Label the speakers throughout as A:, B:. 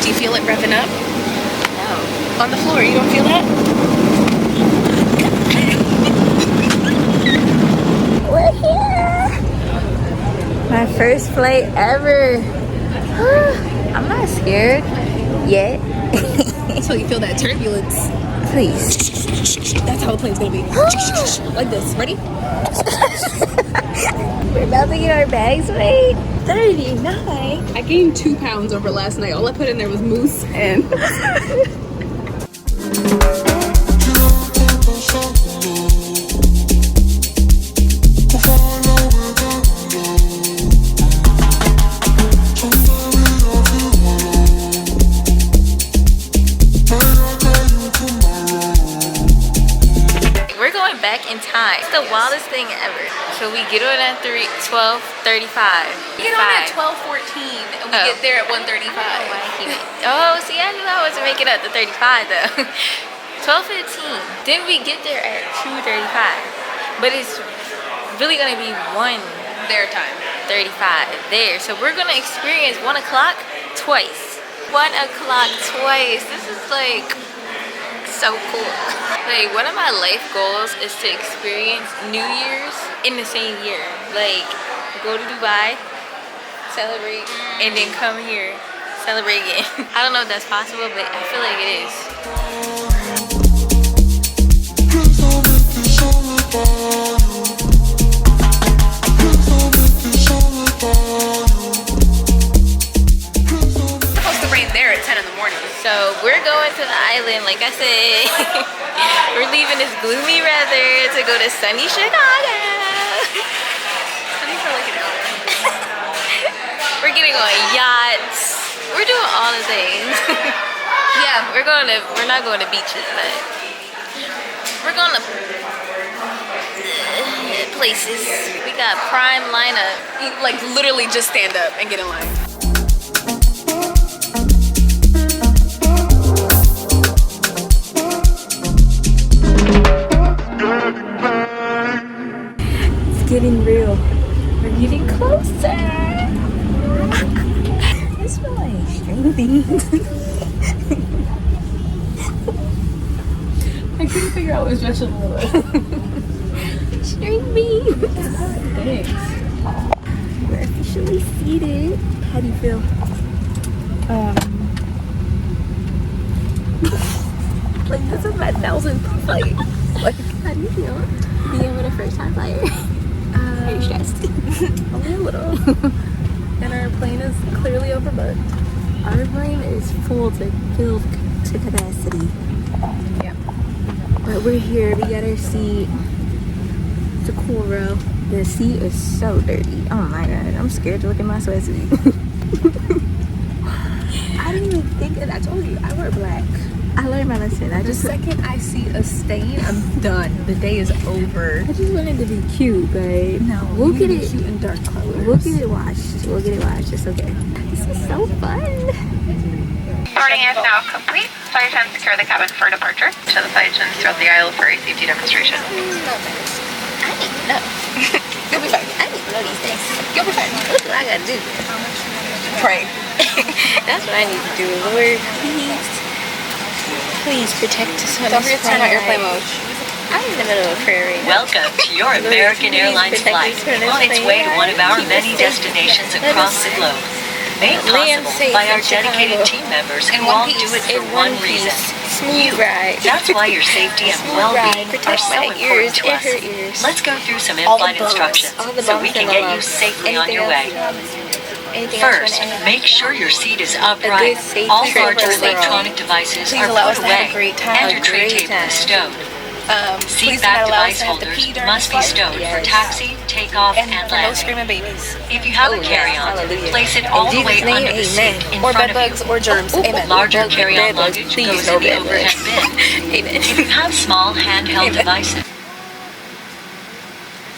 A: Do you feel it revving up?
B: No.
A: On the floor, you don't feel that?
B: We're here! My first flight ever. I'm not scared yet.
A: Until you feel that turbulence.
B: Please.
A: That's how a plane's gonna be. Like this. Ready?
B: We're about to get our bags weighed. 39.
A: I gained 2 pounds over last night. All I put in there was mousse and...
B: We're going back in time. It's the wildest thing ever. So we get on at 12:35.
A: We get on at 12:14 and we get there at 1:35.
B: Oh, see, I knew I wasn't making up to 35 though. 12:15. Then we get there at 2:35. But it's really gonna be 1:35
A: Their time.
B: there. So we're gonna experience 1 o'clock twice. 1 o'clock twice. This is like so cool. Like, one of my life goals is to experience New Year's in the same year. Like, go to Dubai, celebrate, and then come here, celebrate again. I don't know if that's possible, but I feel like it is.
A: It's supposed to rain there at 10 in the morning.
B: So we're going to the island, like I said. We're leaving this gloomy weather to go to sunny Chicago.
A: Sunny for like an hour.
B: We're getting on yachts. We're doing all the things. Yeah, we're not going to beaches, but we're going to places. We got prime lineup.
A: Like, literally just stand up and get in line.
B: Getting real. We're getting closer. This smells like string beans.
A: I couldn't figure out which vegetable it was.
B: String beans.
A: Thanks.
B: We're officially seated. How do you feel? Like, this is my 1000th flight. Like, how do you feel? Being with a first time flyer. Are you stressed?
A: Only a little. And our plane is clearly overbooked.
B: Our plane is filled to capacity.
A: Yeah.
B: But we're here. We got our seat. It's a cool row. The seat is so dirty. Oh my god. I'm scared to look at my sweatsuit. I didn't even think of it. I told you, I wear black. I learned my lesson.
A: The second I see a stain, I'm done. The day is over.
B: I just wanted to be cute, but
A: No,
B: we'll get it.
A: cute in dark colors.
B: We'll get it washed. We'll get it washed. It's okay. This is so fun.
C: Boarding is now complete. Flight attendants secure the cabin for departure. Show the flight attendants throughout the aisle for a safety demonstration.
B: I need to know.
A: You'll be fine.
B: I need to know these things.
A: You'll be fine.
B: That's what I gotta do.
A: Pray.
B: That's what I need to do. Lord, please protect us on
A: Don't
B: this
A: forget to turn out airplane
B: flight.
A: mode.
B: I'm in the middle of a prayer right now.
D: Welcome to your American Airlines flight on its way to one of our many destinations across the globe. Made possible by our dedicated team members who all do it for one reason.
B: Smooth ride.
D: That's why your safety and
B: Smooth ride.
D: well-being are
B: Protect
D: so
B: my
D: important
B: ears
D: to
B: and
D: us.
B: her ears.
D: Let's go through some
A: All the
D: in-flight
A: bumps.
D: instructions
B: All the
D: so
B: bumps
D: we can
B: and
D: get
B: the
D: you
B: lumps.
D: safely on your way.
B: Anything else
D: First,
B: you wanna add?
D: make sure your seat is
B: A
D: upright.
B: good safe
D: All
B: trip
D: larger
B: overall.
D: electronic devices
A: Please
D: are
A: allow
D: put
A: us to have a
D: away
A: great time.
D: and your tray
B: Great
D: table is stowed.
A: Please do
D: Seat
A: not
D: back
A: allow us
D: device
A: to have to
D: holders
A: pee during
D: must
A: this
D: be
A: flight.
D: stowed for
B: Yes.
D: taxi, takeoff,
A: And
D: and
A: for no
D: landing.
A: screaming babies.
D: If you have
B: Oh,
D: a
B: yes.
D: carry-on,
B: Hallelujah.
D: place it
B: In
D: all the
B: Jesus'
D: way
B: name,
D: under the seat
B: amen.
D: in
A: Or
D: front
A: bed
D: of
A: bugs
D: you.
A: or germs. Amen.
D: Larger
B: Bed
D: carry-on
B: bugs,
D: luggage
B: please,
D: goes
B: no
D: in the
B: bed
D: overhead
B: bugs.
D: bin.
B: Amen.
D: If you have small handheld
A: Amen.
D: devices,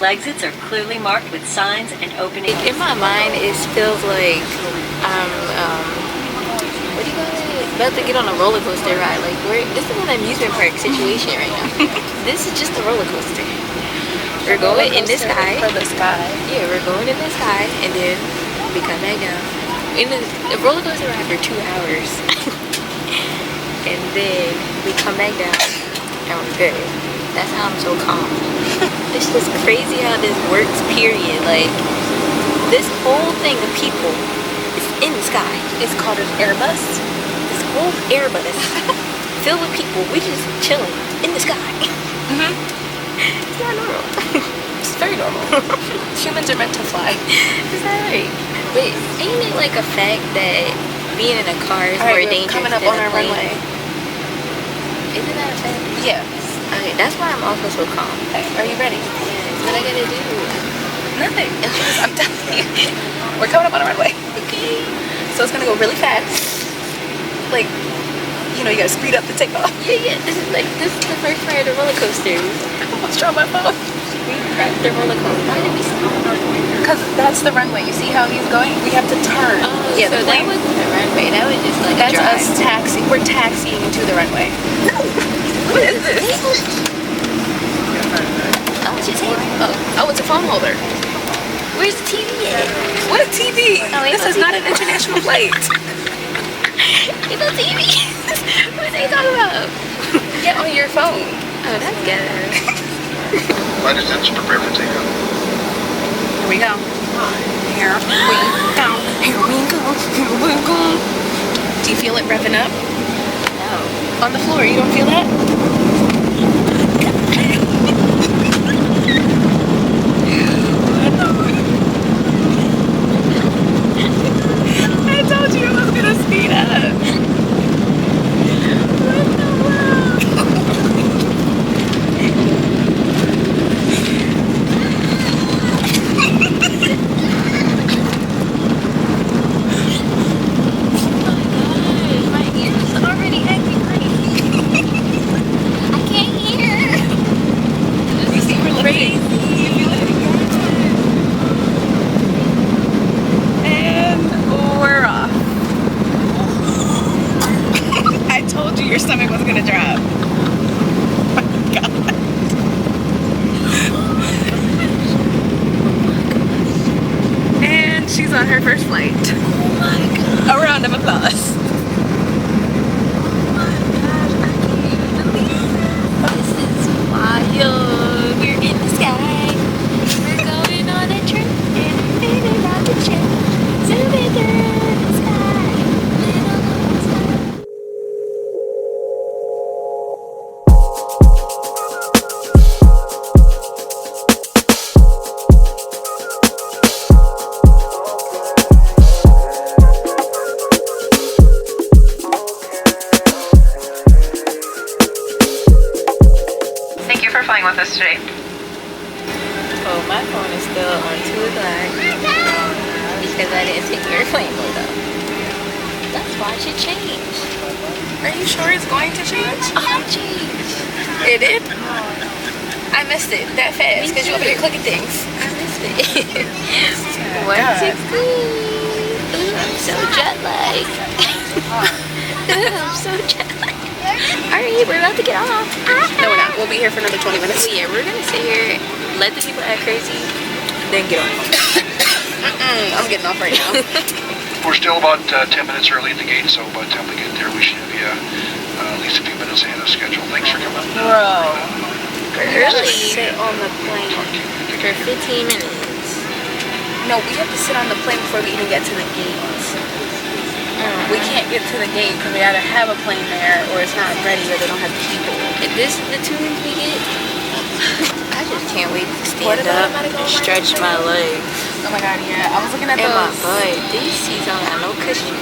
D: exits are clearly marked with signs and opening.
B: In my mind, it feels like I'm, what do you call it? About to get on a roller coaster ride. Like, this is an amusement park situation right now. This is just a roller coaster. We're going in the sky.
A: For the sky.
B: Yeah, we're going in the sky, and then we come back down. in the roller coaster ride for 2 hours. And then we come back down and we're good. That's how I'm so calm. It's just crazy how this works, period. Like, this whole thing of people is in the sky.
A: It's called an Airbus.
B: This whole Airbus filled with people. We just chilling in the sky. It's not normal.
A: It's very normal. Humans are meant to fly.
B: Is that right? Wait, ain't it like a fact that being in a car is more dangerous
A: coming up
B: than
A: on
B: a
A: our
B: plane?
A: runway.
B: Isn't that a fact?
A: Yeah.
B: Okay, that's why I'm also so calm.
A: Okay, are you ready?
B: What I gotta do?
A: Nothing. I'm telling you. We're coming up on our runway.
B: Okay.
A: So it's gonna go really fast. Like, you know, you gotta speed up to take off.
B: Yeah. This is the first part of the roller coaster.
A: I almost dropped my phone.
B: We cracked the roller coaster. Why did we stop?
A: Because that's the runway. You see how he's going? We have to turn.
B: Oh,
A: yeah,
B: so
A: the
B: that
A: plane.
B: wasn't the runway. That was just like
A: That's
B: a drive.
A: us taxiing. We're taxiing to the runway. What is this?
B: Oh, it's your table.
A: Oh, it's a phone holder.
B: Where's the TV at?
A: What a TV?
B: Oh, wait,
A: This is not an international flight.
B: Ain't no TV. What are they talking about?
A: Get on your phone.
B: Oh, that's good.
E: Flight attendants prepare for takeoff.
A: Here we go. Here we go. Here we go. Here we go. Do you feel it revving up?
B: No.
A: On the floor, you don't feel that? I told you it was gonna speed up.
B: My ears are already acting crazy. I can't hear.
A: You see, we're looking. And we're off. I told you your stomach was gonna drop. Oh my God. And she's on her first flight.
B: Oh my God.
A: A round of applause.
B: This is wild. We're in the sky. We're going on a trip. And we're feeling on the trip. Zooming through the sky. Little sky.
C: Thank you for flying with us today.
B: Oh, my phone is still on 2 o'clock because I didn't take airplane mode up. That's why it should change.
A: Are you sure it's going to change?
B: Oh, change.
A: It did? I missed it that fast because you over there clicking things.
B: I missed it. 116. Ooh, I'm so jet lagged. I'm so jet lagged. Alright, we're about to get off.
A: No, we're not. We'll be here for another 20 minutes.
B: So yeah, we're gonna sit here, let the people act crazy, then get off.
A: I'm getting off right now.
E: We're still about 10 minutes early at the gate, so by the time we get there, we should be at least a few minutes ahead of schedule. Thanks for coming.
A: Bro.
B: Early. Sit on the plane for 15 minutes.
A: No, we have to sit on the plane before we even get to the gate. We can't get to the gate because we either have a plane there or it's not ready or they don't have people.
B: If this is the tunes we get, I just can't wait to stand up and stretch my legs
A: Oh my God, yeah. I was looking at
B: and my
A: those.
B: butt. These seats don't have no cushion.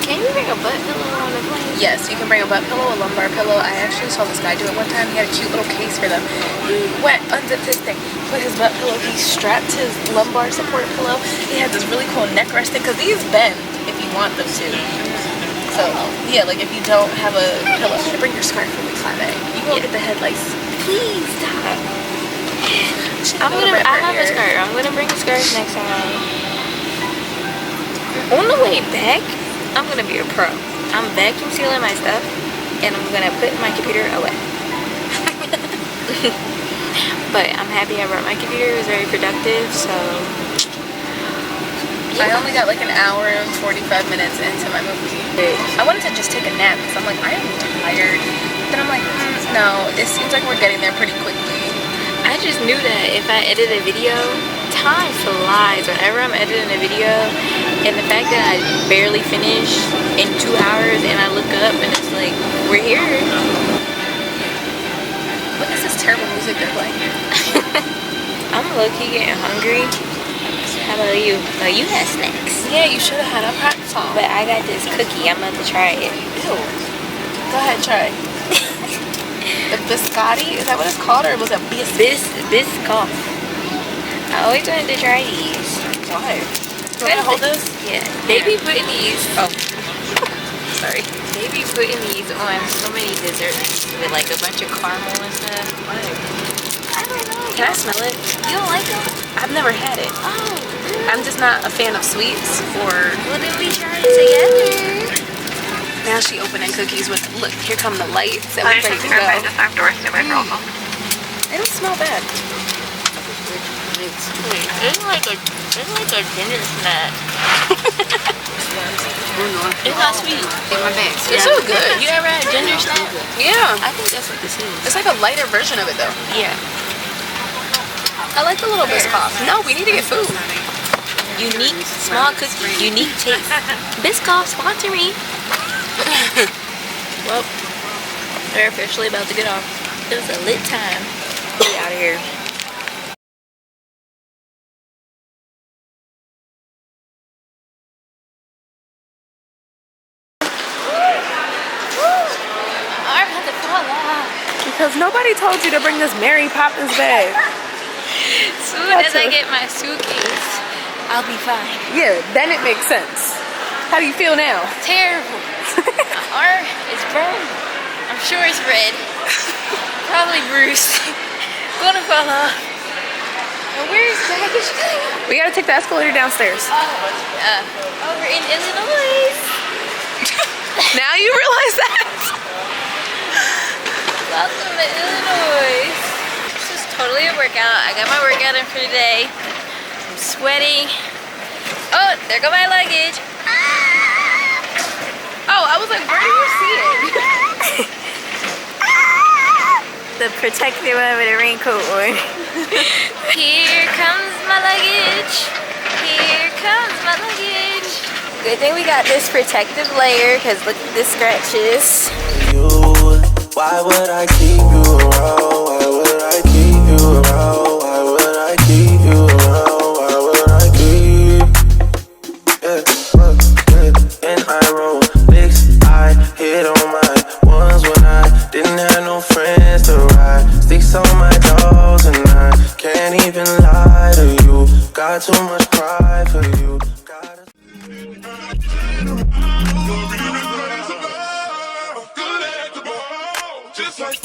B: Can you bring a butt pillow on the plane?
A: Yes, you can bring a butt pillow, a lumbar pillow. I actually saw this guy do it one time. He had a cute little case for them. He went, unzipped his thing, put his butt pillow, he strapped his lumbar support pillow. He had this really cool neck resting because these bend if you want them to. So, yeah, like if you don't have a pillow, you gotta bring your scarf for the Friday. You go get the headlights.
B: Please stop. I have a scarf. I'm gonna bring a scarf next time. On the way back, I'm gonna be a pro. I'm vacuum sealing my stuff and I'm gonna put my computer away. But I'm happy I brought my computer. It was very productive, so
A: I only got like an hour and 45 minutes into my movie. I wanted to just take a nap because I'm like, I am tired. Then I'm like, no, it seems like we're getting there pretty quickly.
B: I just knew that if I edit a video, time flies whenever I'm editing a video. And the fact that I barely finished in 2 hours and I look up and it's like, we're here.
A: What is this terrible music they're playing?
B: I'm low-key getting hungry. How about you? Oh, you had snacks.
A: Yeah, you should have had a hot song.
B: But I got this cookie. I'm about to try it.
A: Ew. Go ahead, try. The biscotti? Is that what it's called, or was it
B: Biscoff. I always wanted to try these.
A: Why? Do you want to hold this?
B: Yeah. They be putting these.
A: Oh. Sorry.
B: They be putting these on so many desserts with like a bunch of caramel and stuff.
A: Why?
B: I don't know.
A: Can I smell it?
B: You don't like them?
A: I've never had it.
B: Oh.
A: I'm just not a fan of sweets or...
B: Well, then we try it together.
A: Now she opening cookies with, look, here come the lights and we're
C: Solutions
A: ready to go.
C: verified to farm doorstep by Brothel.
A: They don't smell bad.
B: It's like a dinner snack. It's not sweet. In my bag.
A: It's so good.
B: You ever had ginger snack?
A: Yeah.
B: I think that's what this is.
A: It's like a lighter version of it though.
B: Yeah.
A: I like the little Biscoff. No, we need to get food.
B: Unique small cookie, unique taste. Biscoff, sponsor me. Well, they're officially about to get off. It was a lit time. We out of here.
A: Because nobody told you to bring this Mary Poppins bag.
B: Soon as I get my suitcase, I'll be fine.
A: Yeah, then it makes sense. How do you feel now?
B: Terrible. My arm is burned. I'm sure it's red. Probably bruised. Gonna fall off. And where's the baggage going?
A: We gotta take the escalator downstairs.
B: Over in Illinois.
A: Now you realize that?
B: Welcome to Illinois. This is totally a workout. I got my workout in for today. I'm sweating. Oh, there go my luggage.
A: Oh, I was like, where do you see it?
B: The protective one with a raincoat on. Here comes my luggage. Here comes my luggage. Good thing we got this protective layer because look at the scratches.
F: Why would I keep you around? Why would I keep you around? Why would I keep you around? Why would I keep? Yeah, and I roll mix. I hit on my ones when I didn't have no friends to ride. Sticks on my dogs and I can't even lie to you. Got too much pride for you. Just like